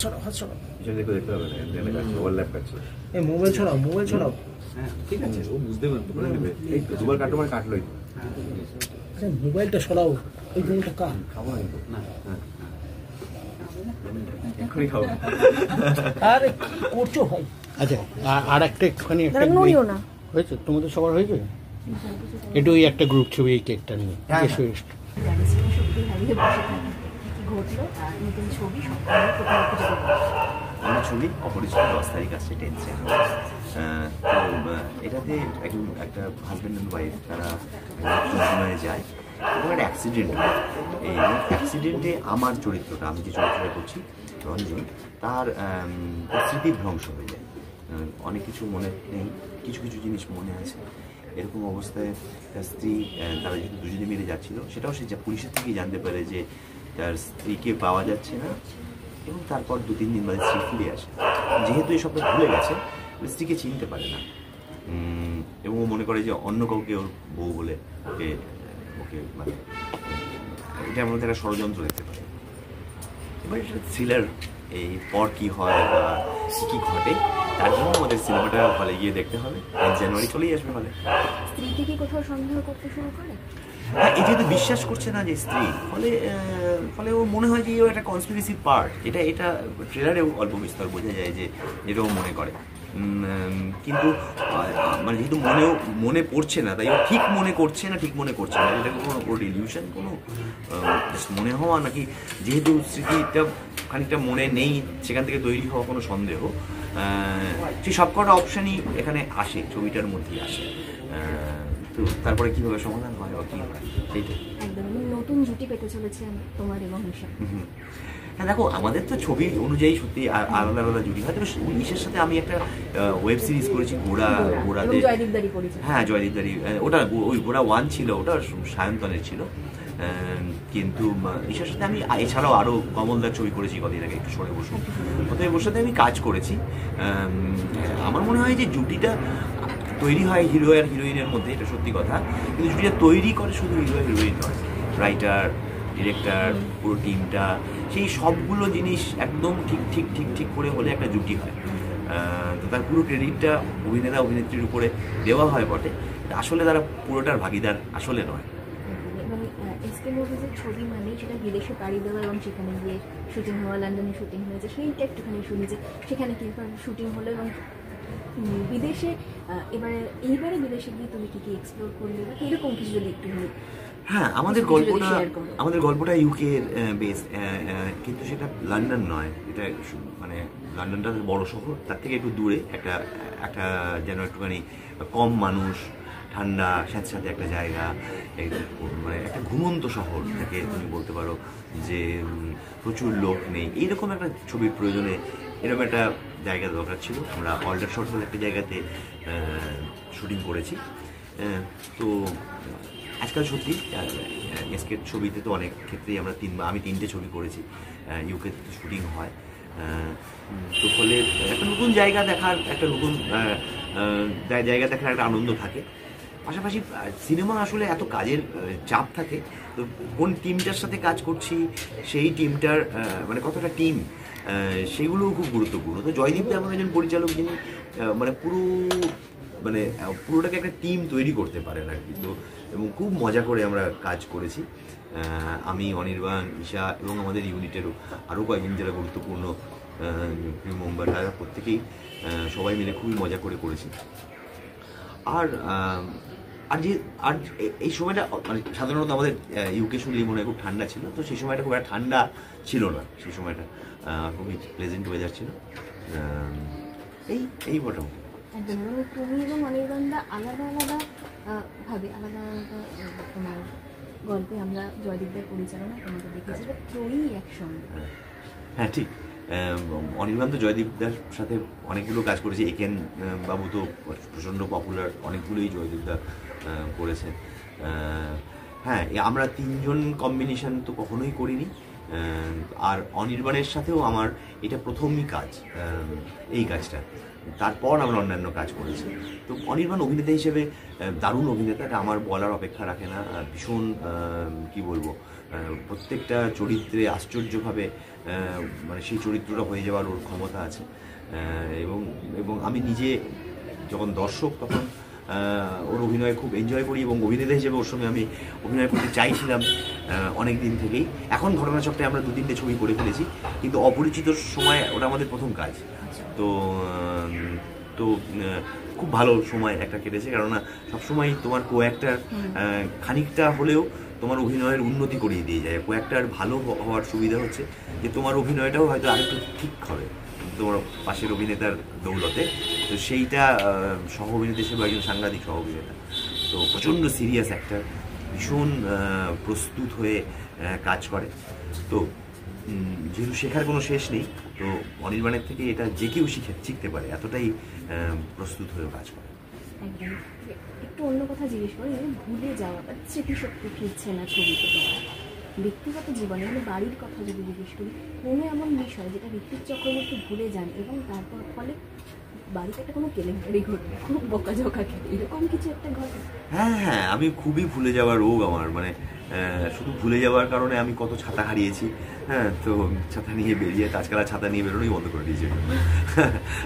ছড়াও হাত ছড়াও দেখতে হবে না ওভারল্যাপ কাটছে এই মোবাইল ছড়াও মোবাইল ছড়াও হ্যাঁ ঠিক আছে ও বুঝতে পারবে করে নেবে এই তো দুবার কাটো মানে কাটলোই আরে মোবাইলটা ছড়াও এই মোবাইলটা কার খাবো না হ্যাঁ এখনই খাবো আরে কি করছো ভাই আচ্ছা আর একটা একটুখানি একটা না হয়েছে তোমাদের সবার হয়েছে একটু ওই একটা গ্রুপ ছবি এই কেকটা নিয়ে এসো এসো আমার ছবি অপরিচিত 10 তারিখ আসছে 10 সেপ্টেম্বর তো এটাতে একটা হাজব্যান্ড অ্যান্ড ওয়াইফ তারা সময়ে যায় এবং একটা অ্যাক্সিডেন্ট হয় এই অ্যাক্সিডেন্টে আমার চরিত্রটা আমি যে চরিত্রটা করছি রঞ্জন তার স্মৃতিভ্রংশ হয়ে যায় অনেক কিছু মনে নেই কিছু কিছু জিনিস মনে আছে এরকম অবস্থায় তার স্ত্রী তারা যেহেতু দুজনে মিলে যাচ্ছিল সেটাও সে পুলিশের থেকেই জানতে পারে যে তার স্ত্রীকে পাওয়া যাচ্ছে না এবং তারপর 2-3 দিন বাদে স্ত্রী ফিরে আসে যেহেতু এই সবটা ভুলে গেছে স্ত্রীকে চিনতে পারে না এবং ও মনে করে যে অন্য কাউকে ওর বউ বলে ওকে ওকে মানে এটার মধ্যে একটা ষড়যন্ত্র দেখতে পারে এবার এটা থ্রিলার এই পর কি হয় বা কি ঘটে তার জন্য আমাদের সিনেমাটা হলে গিয়ে দেখতে হবে জানুয়ারি চলেই আসবে হলে স্ত্রীকে কি কোথাও সন্দেহ করতে শুরু করে হ্যাঁ এই যেহেতু বিশ্বাস করছে না যে স্ত্রী ফলে ও মনে হয় যে ও একটা কনস্পিরেসি পার্ট এটা ট্রেলারেও অল্প বিস্তর বোঝা যায় যে এটাও মনে করে কিন্তু মানে যেহেতু মনে পড়ছে না তাই ও ঠিক মনে করছে না ঠিক মনে করছে না এটা কোনো ইলিউশন কোনো মনে হওয়া নাকি যেহেতু স্মৃতিটা খানিকটা মনে নেই সেখান থেকে তৈরি হওয়া কোনো সন্দেহ সেই সবকটা অপশানই এখানে আসে ছবিটার মধ্যেই আসে তো তারপরে কিভাবে সমাধান হয় বা কি হয় সেইটাই একদম নতুন জুটি পেতে চলেছে তোমার এবং হিসাব হ্যাঁ দেখো আমাদের তো ছবি অনুযায়ী সত্যি আলাদা আলাদা জুটি হয় তবে ইসের সাথে আমি একটা ওয়েব সিরিজ করেছি ঘোড়াতে হ্যাঁ জয়দীপদারি ওটা ওই ঘোড়া 1 ছিল ওটা সায়ন্তনের ছিল কিন্তু ঈশার সাথে আমি এছাড়াও আরও কমলদার ছবি করেছি কদিন আগে একটু সরে বসে অতএব ওর সাথে আমি কাজ করেছি আমার মনে হয় যে জুটিটা তৈরি হয় হিরো আর হিরোইনের মধ্যে এটা সত্যি কথা কিন্তু জুটিটা তৈরি করে শুধু হিরো আর হিরোইন নয় রাইটার ডিরেক্টর পুরো টিমটা সেই সবগুলো জিনিস একদম ঠিক করে হলে একটা জুটি হয় তো তার পুরো ক্রেডিটটা অভিনেতা অভিনেত্রীর উপরে দেওয়া হয় বটে আসলে তারা পুরোটার ভাগিদার আসলে নয় এসকে মুভিজের ছবি মানেই সেটা বিদেশে পাড়ি দেওয়া এবং সেখানে গিয়ে শুটিং হওয়া লন্ডনে শুটিং হয়েছে সেইটা একটুখানি শুনি যে সেখানে কীভাবে শুটিং হলো এবং বিদেশে এইবারে বিদেশে গিয়ে তুমি কী এক্সপ্লোর করলে বা এরকম কিছু যদি একটু হলো হ্যাঁ আমাদের গল্পটা ইউকের বেস কিন্তু সেটা লন্ডন নয় এটা মানে লন্ডনটা বড় শহর তার থেকে একটু দূরে একটা যেন একটুখানি কম মানুষ ঠান্ডা স্যাঁতস্যাঁতে একটা জায়গা মানে একটা ঘুমন্ত শহর থেকে তুমি বলতে পারো যে প্রচুর লোক নেই এইরকম একটা ছবির প্রয়োজনে এরকম একটা জায়গা দরকার ছিল আমরা অল্ডারশট বলে একটা জায়গাতে শুটিং করেছি তো আজকাল সত্যি এসকের ছবিতে তো অনেক ক্ষেত্রেই আমি 3টে ছবি করেছি ইউকেতে শুটিং হয় তো ফলে একটা নতুন জায়গা দেখার একটা নতুন জায়গা দেখার একটা আনন্দ থাকে পাশাপাশি সিনেমা আসলে এত কাজের চাপ থাকে তো কোন টিমটার সাথে কাজ করছি সেই টিমটার মানে কতটা টিম সেগুলোও খুব গুরুত্বপূর্ণ তো জয়দীপ দা এমন একজন পরিচালক যিনি মানে পুরোটাকে একটা টিম তৈরি করতে পারেন আর কি তো এবং খুব মজা করে আমরা কাজ করেছি আমি অনির্বাণ ঈশা এবং আমাদের ইউনিটেরও আরও কয়েকজন যারা গুরুত্বপূর্ণ মুম্বাই তারা প্রত্যেকেই সবাই মিলে খুবই মজা করে করেছি আর এই সময়টা মানে সাধারণত আমাদের ইউকে শুনলেই মনে হয় খুব ঠান্ডা ছিল তো সেই সময়টা খুব একটা ঠান্ডা ছিল না সেই সময়টা খুবই প্লেজেন্ট ওয়েদার ছিল এই মোটামুটি তুমি এবং অনির্বাণদা আলাদা তোমার গল্পে আমরা জয়দীপদার পরিচালনা তোমাদের দেখেছি ত্রয়ী একসঙ্গে হ্যাঁ ঠিক অনির্বাণ তো জয়দীপদার সাথে অনেকগুলো কাজ করেছে একেন বাবু তো প্রচণ্ড পপুলার অনেকগুলোই জয়দীপদা করেছেন হ্যাঁ আমরা 3 জন কম্বিনেশন তো কখনোই করিনি আর অনির্বাণের সাথেও আমার এটা প্রথমই কাজ এই কাজটা তারপর আমরা অন্যান্য কাজ করেছি তো অনির্বাণ অভিনেতা হিসেবে দারুণ অভিনেতা এটা আমার বলার অপেক্ষা রাখে না ভীষণ কি বলবো প্রত্যেকটা চরিত্রে আশ্চর্যভাবে মানে সেই চরিত্রটা হয়ে যাওয়ার ওর ক্ষমতা আছে। এবং এবং আমি নিজে যখন দর্শক তখন ওর অভিনয় খুব এনজয় করি এবং অভিনেতা হিসেবে ওর সঙ্গে আমি অভিনয় করতে চাইছিলাম অনেক দিন থেকেই। এখন ঘটনাচক্রে আমরা 2-3টে ছবি করে ফেলেছি, কিন্তু অপরিচিতর সময় ওটা আমাদের প্রথম কাজ। তো তো খুব ভালো সময় একটা কেটেছে, কেননা সবসময় তোমার কো-অ্যাক্টার খানিকটা হলেও তোমার অভিনয়ের উন্নতি করিয়ে দিয়ে যায়। কো-অ্যাক্টার ভালো হওয়ার সুবিধা হচ্ছে যে তোমার অভিনয়টাও হয়তো আরেকটু ঠিক হবে তোমার পাশের অভিনেতার দৌলতে। তো সেইটা সহ অভিনেতা হিসেবে একজন সাংঘাতিক সহ অভিনেতা, তো প্রচণ্ড সিরিয়াস অ্যাক্টার, ভীষণ প্রস্তুত হয়ে কাজ করে। তো যেহেতু শেখার কোনো শেষ নেই, তো অনির্বাণের থেকে এটা যে কেউ শিখতে পারে, এতটাই প্রস্তুত হয়ে কাজ করে। একদম। একটু অন্য কথা জিজ্ঞেস করি, ভুলে যাওয়া বা স্মৃতিশক্তি ফিরছে না ছবিতে তোমার, ব্যক্তিগত জীবনে মানে বাড়ির কথা যদি জিজ্ঞেস করি, কোনো এমন বিষয় যেটা ঋত্বিক চক্রবর্তী ভুলে যান এবং তারপর ফলে বাড়িতে একটা কোনো কেলেঙ্কারি ঘটে, খুব বকাঝকা খেতে, এরকম কিছু একটা ঘটে? হ্যাঁ, আমি খুবই ভুলে যাওয়ার রোগ আমার, মানে শুধু ভুলে যাওয়ার কারণে আমি কত ছাতা হারিয়েছি। হ্যাঁ, তো ছাতা নিয়ে বেরিয়ে আজকাল ছাতা নিয়ে বেরোনোই বন্ধ করে দিয়েছি।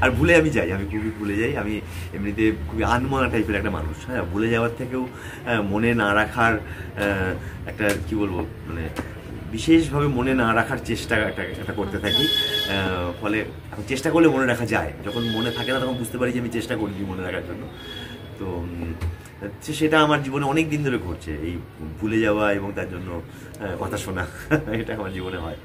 আর ভুলে আমি যাই, আমি খুবই ভুলে যাই। আমি এমনিতে খুবই আনমনা টাইপের একটা মানুষ। হ্যাঁ, ভুলে যাওয়ার থেকেও মনে না রাখার একটা কি বলবো, মানে বিশেষভাবে মনে না রাখার চেষ্টা একটা করতে থাকি। ফলে চেষ্টা করলে মনে রাখা যায়, যখন মনে থাকে না তখন বুঝতে পারি যে আমি চেষ্টা করছি মনে রাখার জন্য। তো সেটা আমার জীবনে অনেক দিন ধরে ঘটছে, এই ভুলে যাওয়া এবং তার জন্য কথা শোনা, এটা আমার জীবনে হয়।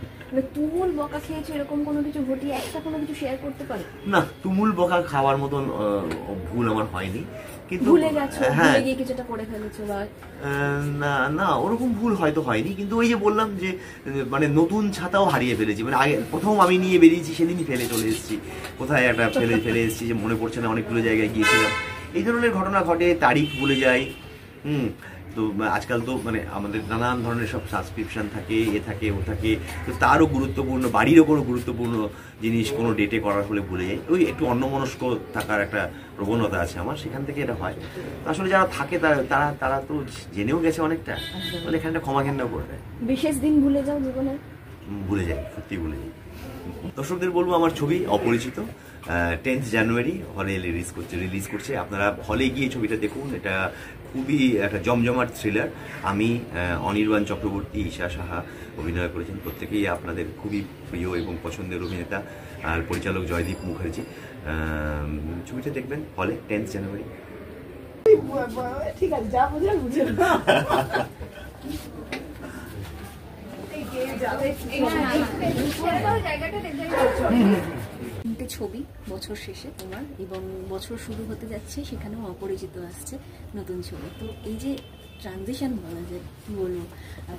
তুমুল বকা খেয়েছো এরকম কোনো কিছু ঘটিয়ে একটা কোনো কিছু শেয়ার করতে পারো? না, তুমুল বকা খাওয়ার মতন ভুল আমার হয়নি, কিন্তু ভুলে গেছো, ভুলে গিয়ে কিছুটা করে ফেলেছো বা না ওরকম ভুল হয়তো হয়নি। কিন্তু ওই যে বললাম যে মানে নতুন ছাতাও হারিয়ে ফেলেছি, মানে আগে প্রথম আমি নিয়ে বেরিয়েছি সেদিনই ফেলে চলে এসেছি, কোথায় একটা ফেলে এসেছি যে মনে পড়ছে না, অনেকগুলো জায়গায় গিয়েছিলাম। এই ধরনের ঘটনা ঘটে, তারিখ ভুলে যাই। তো আজকাল তো মানে আমাদের নানান ধরনের সব সাবস্ক্রিপশন থাকে, এ থাকে ও থাকে, তো তারও গুরুত্বপূর্ণ, বাড়িরও কোনো গুরুত্বপূর্ণ জিনিস কোনো ডেটে করার হলে ভুলে যাই। ওই একটু অন্যমনস্ক থাকার একটা প্রবণতা আছে আমার, সেখান থেকে এটা হয়। আসলে যারা থাকে তারা তো জেনেও গেছে অনেকটা, মানে এখানটা ক্ষমা ঘেন্নাও করে দেয়। বিশেষ দিন ভুলে যাও জীবনে? ভুলে যাই, সত্যি ভুলে যাই। দর্শকদের বলবো আমার ছবি অপরিচিত 10th জানুয়ারি হলে রিলিজ করছে। আপনারা হলে গিয়ে ছবিটা দেখুন। এটা খুবই একটা জমজমাট থ্রিলার। আমি, অনির্বাণ চক্রবর্তী, ঈশা সাহা অভিনয় করেছেন, প্রত্যেকেই আপনাদের খুবই প্রিয় এবং পছন্দের অভিনেতা, আর পরিচালক জয়দীপ মুখার্জি। ছবিটা দেখবেন হলে 10th জানুয়ারি। ঠিক আছে, যা বুঝে বুঝে ছবি বছর শেষে তোমার, এবং বছর শুরু হতে যাচ্ছে, সেখানেও অপরিচিত আসছে নতুন ছবি। তো এই যে ট্রানজিশন বলা যায়, কি বলবো,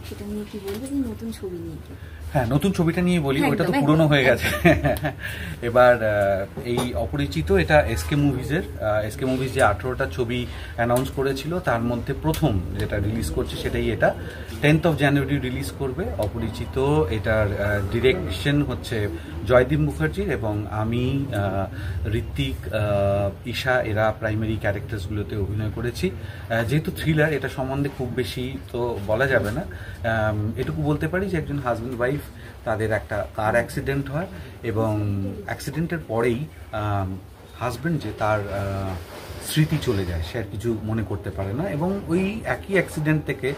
সেটা নিয়ে কি বলবো, এই নতুন ছবি নিয়ে? হ্যাঁ, নতুন ছবিটা নিয়ে বলি, ওইটা তো পুরনো হয়ে গেছে। এবার এই অপরিচিত, এটা এসকে মুভিজ যে 18টা ছবি অ্যানাউন্স করেছিল, তার মধ্যে প্রথম যেটা রিলিজ করছে সেটাই এটা। 10th জানুয়ারি রিলিজ করবে অপরিচিত। এটার ডিরেকশন হচ্ছে জয়দীপ মুখার্জির, এবং আমি, ঋত্বিক, ঈশা, এরা প্রাইমারি ক্যারেক্টার্সগুলোতে অভিনয় করেছি। যেহেতু থ্রিলার, এটা সম্বন্ধে খুব বেশি তো বলা যাবে না। এটুকু বলতে পারি যে একজন হাজব্যান্ড ওয়াইফ, তাদের একটা কার অ্যাক্সিডেন্ট হয়, এবং অ্যাক্সিডেন্টের পরেই হাজব্যান্ড যে তার স্মৃতি চলে যায়, সে আর কিছু মনে করতে পারে না, এবং ওই একই অ্যাক্সিডেন্ট থেকে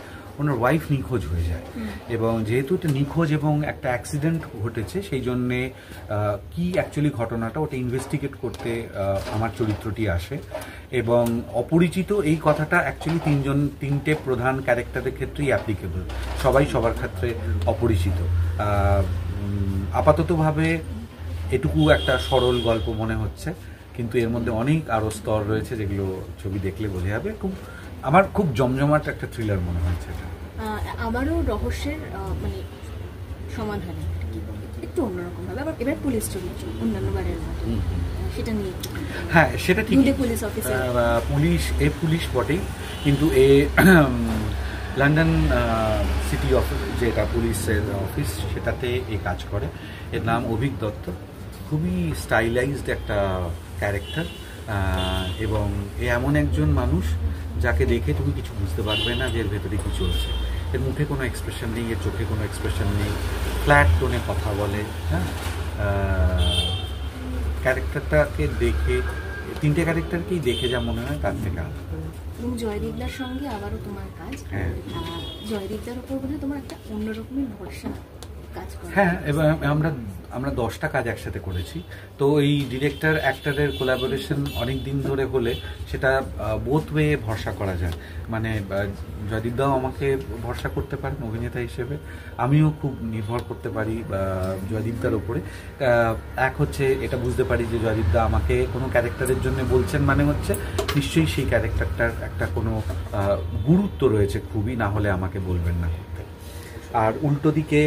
ওনার ওয়াইফ নিখোঁজ হয়ে যায়। এবং যেহেতু এটা নিখোঁজ এবং একটা অ্যাক্সিডেন্ট ঘটেছে, সেই জন্যে কি অ্যাকচুয়ালি ঘটনাটা, ওটা ইনভেস্টিগেট করতে আমার চরিত্রটি আসে। এবং অপরিচিত এই কথাটা অ্যাকচুয়ালি তিনটে প্রধান ক্যারেক্টারের ক্ষেত্রেই অ্যাপ্লিকেবল, সবাই সবার ক্ষেত্রে অপরিচিত। আপাততভাবে এটুকু একটা সরল গল্প মনে হচ্ছে, কিন্তু এর মধ্যে অনেক আরও স্তর রয়েছে, যেগুলো ছবি দেখলে বোঝা যাবে। আমার খুব জমজমাট একটা থ্রিলার মনে হচ্ছে এটা। আমারও রহস্যের মানে সমাধান একটু অন্যরকম ভাবে, আবার এবার পুলিশ ছবি, অন্যান্য বারের মতো, সেটা নিয়ে। হ্যাঁ, সেটা ঠিক, পুলিশ অফিসার, পুলিশ বটেই, কিন্তু লন্ডন সিটি অফিস, যেটা পুলিশের অফিস, সেটাতে কাজ করে। এর নাম অভিক দত্ত। খুবই স্টাইলাইজড একটা ক্যারেক্টার, এবং এমন একজন মানুষ যাকে দেখে তুমি কিছু বুঝতে পারবে না যে এর ভেতরে কি চলছে। এর মুখে কোনো এক্সপ্রেশন নেই, এর চোখে কোনো এক্সপ্রেশন নেই, ফ্ল্যাট টোনে কথা বলে। হ্যাঁ, ক্যারেক্টারটাকে দেখে, তিনটে ক্যারেক্টারকেই দেখে যা মনে হয় তার থেকে আলাদা। এবং জয়দীপদার সঙ্গে আবারও তোমার কাজ, হ্যাঁ। জয়দীপদার উপর বোধহয় তোমার একটা অন্যরকমের ভরসা কাজ করে। হ্যাঁ, এবার আমরা 10টা কাজ একসাথে করেছি। তো এই ডিরেক্টর অ্যাক্টরের কোলাবোরেশন অনেক দিন ধরে হলে সেটা বোথ ওয়ে ভরসা করা যায়। মানে জয়দীপদাও আমাকে ভরসা করতে পারেন অভিনেতা হিসেবে, আমিও খুব নির্ভর করতে পারি জয়দীপদার উপরে। এক হচ্ছে এটা বুঝতে পারি যে জয়দীপদা আমাকে কোনো ক্যারেক্টারের জন্য বলছেন, মানে হচ্ছে নিশ্চয়ই সেই ক্যারেক্টারটার একটা কোনো গুরুত্ব রয়েছে খুবই, না হলে আমাকে বলবেন না করতে। আর উল্টো দিকে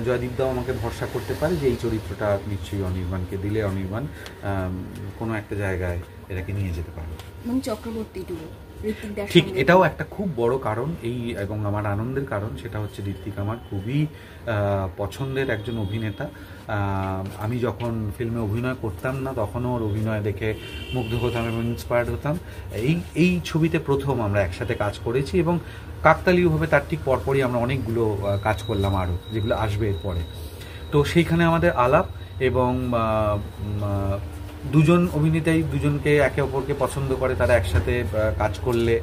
জয়দীপদাও আমাকে ভরসা করতে পারে যে এই চরিত্রটা নিশ্চয়ই অনির্বাণকে দিলে অনির্বাণ কোনো একটা জায়গায় এটাকে নিয়ে যেতে পারবে। এবং চক্রবর্তী ঠিক, এটাও একটা খুব বড় কারণ এই, এবং আমার আনন্দের কারণ সেটা হচ্ছে ঋত্বিক আমার খুবই পছন্দের একজন অভিনেতা। আমি যখন ফিল্মে অভিনয় করতাম না তখনও ওর অভিনয় দেখে মুগ্ধ হতাম এবং ইন্সপায়ার্ড হতাম। এই ছবিতে প্রথম আমরা একসাথে কাজ করেছি এবং কাকতালীয়ভাবে তার ঠিক পরপরই আমরা অনেকগুলো কাজ করলাম আরও, যেগুলো আসবে এরপরে। তো সেইখানে আমাদের আলাপ এবং দুজন অভিনেতাই দুজনকে একে অপরকে পছন্দ করে, তারা একসাথে কাজ করলে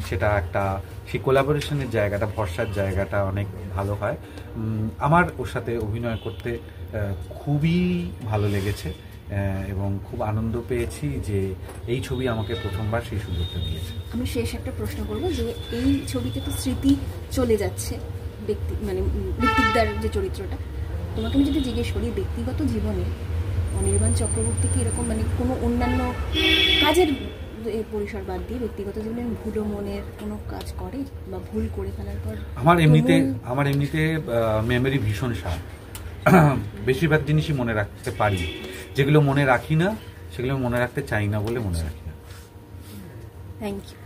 সেটা একটা সেই কোলাবোরেশনের জায়গাটা, ভরসার জায়গাটা অনেক ভালো হয়। আমার ওর সাথে অভিনয় করতে খুবই ভালো লেগেছে এবং খুব আনন্দ পেয়েছি যে এই ছবি আমাকে প্রথমবার সেই সুযোগটা দিয়েছে। আমি শেষ একটা প্রশ্ন করব যে এই ছবিতে তো স্মৃতি চলে যাচ্ছে ব্যক্তি, মানে ঋত্বিকদার যে চরিত্রটা, তোমাকে আমি যদি জিজ্ঞেস করি ব্যক্তিগত জীবনে অনির্বাণ চক্রবর্তী কি এরকম মানে কোনো অন্যান্য কাজের পরিসর বাদ দিয়ে ব্যক্তিগত জীবনে ভুলো মনের কোনো কাজ করে বা ভুল করে ফেলার পর? আমার এমনিতে মেমোরি ভীষণ শার্প, বেশিরভাগ জিনিসই মনে রাখতে পারি, যেগুলো মনে রাখি না সেগুলো মনে রাখতে চাই না বলে মনে রাখি না। Thank you.